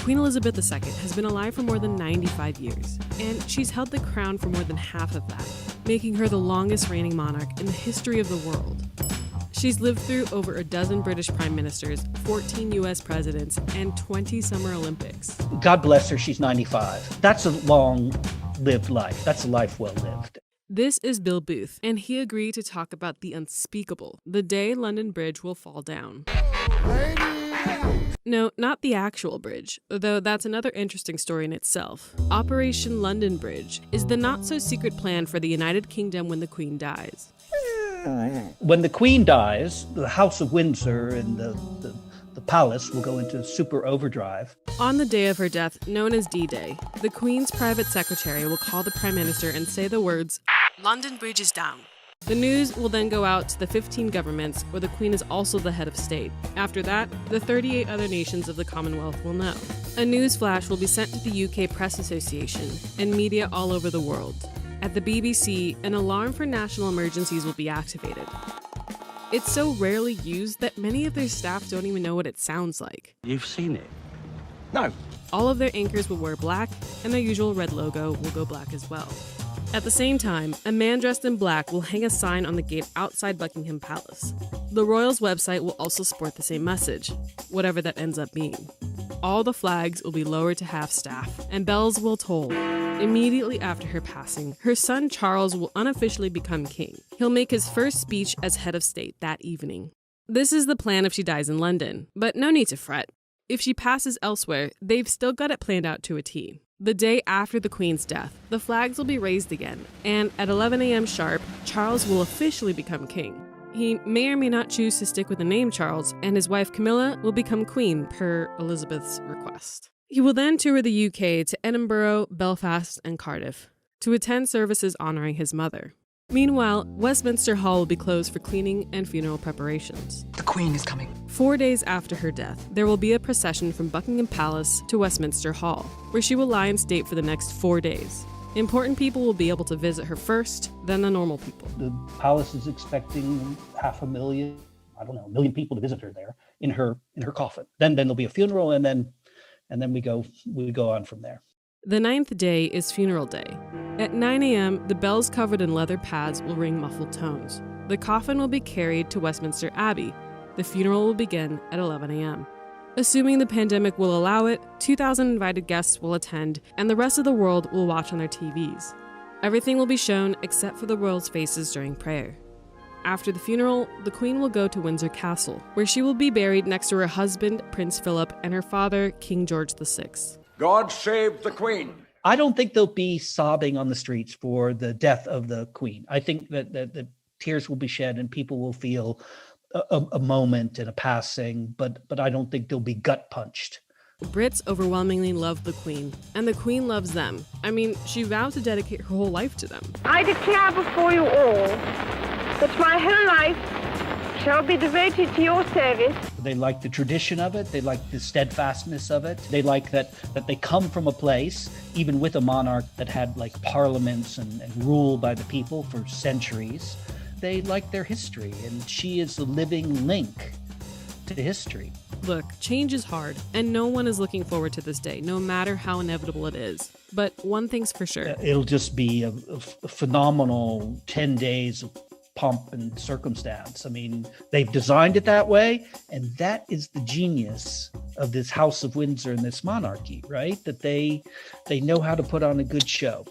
Queen Elizabeth II has been alive for more than 95 years, and she's held the crown for more than half of that, making her the longest reigning monarch in the history of the world. She's lived through over a dozen British prime ministers, 14 US presidents, and 20 Summer Olympics. God bless her, she's 95. That's a long-lived life. That's a life well lived. This is Bill Booth, and he agreed to talk about the unspeakable, the day London Bridge will fall down. No, not the actual bridge, though that's another interesting story in itself. Operation London Bridge is the not-so-secret plan for the United Kingdom when the Queen dies. When the Queen dies, the House of Windsor and the palace will go into super overdrive. On the day of her death, known as D-Day, the Queen's private secretary will call the Prime Minister and say the words, "London Bridge is down." The news will then go out to the 15 governments where the Queen is also the head of state. After that, the 38 other nations of the Commonwealth will know. A news flash will be sent to the UK Press Association and media all over the world. At the BBC, an alarm for national emergencies will be activated. It's so rarely used that many of their staff don't even know what it sounds like. You've seen it? No. All of their anchors will wear black, and their usual red logo will go black as well. At the same time, a man dressed in black will hang a sign on the gate outside Buckingham Palace. The royals' website will also sport the same message, whatever that ends up being. All the flags will be lowered to half-staff, and bells will toll. Immediately after her passing, her son Charles will unofficially become king. He'll make his first speech as head of state that evening. This is the plan if she dies in London, but no need to fret. If she passes elsewhere, they've still got it planned out to a T. The day after the Queen's death, the flags will be raised again, and at 11 a.m. sharp, Charles will officially become king. He may or may not choose to stick with the name Charles, and his wife Camilla will become queen per Elizabeth's request. He will then tour the UK to Edinburgh, Belfast, and Cardiff to attend services honoring his mother. Meanwhile, Westminster Hall will be closed for cleaning and funeral preparations. The Queen is coming. 4 days after her death, there will be a procession from Buckingham Palace to Westminster Hall, where she will lie in state for the next 4 days. Important people will be able to visit her first, then the normal people. The palace is expecting 500,000, a million people to visit her there in her coffin. Then there'll be a funeral, and then we go on from there. The 9th day is funeral day. At 9 a.m., the bells covered in leather pads will ring muffled tones. The coffin will be carried to Westminster Abbey. The funeral will begin at 11 a.m. Assuming the pandemic will allow it, 2,000 invited guests will attend, and the rest of the world will watch on their TVs. Everything will be shown except for the royals' faces during prayer. After the funeral, the Queen will go to Windsor Castle, where she will be buried next to her husband, Prince Philip, and her father, King George VI. God save the Queen. I don't think they'll be sobbing on the streets for the death of the Queen. I think that the tears will be shed and people will feel a moment and a passing, but I don't think they'll be gut punched. Brits overwhelmingly love the Queen, and the Queen loves them. I mean, she vowed to dedicate her whole life to them. I declare before you all that my whole life shall be devoted to your service. They like the tradition of it. They like the steadfastness of it. They like that they come from a place, even with a monarch that had like parliaments and rule by the people for centuries. They like their history, and she is a living link to history. Look, change is hard, and no one is looking forward to this day, no matter how inevitable it is. But one thing's for sure. It'll just be a phenomenal 10 days of pomp and circumstance. I mean, they've designed it that way, and that is the genius of this House of Windsor and this monarchy, right? That they know how to put on a good show.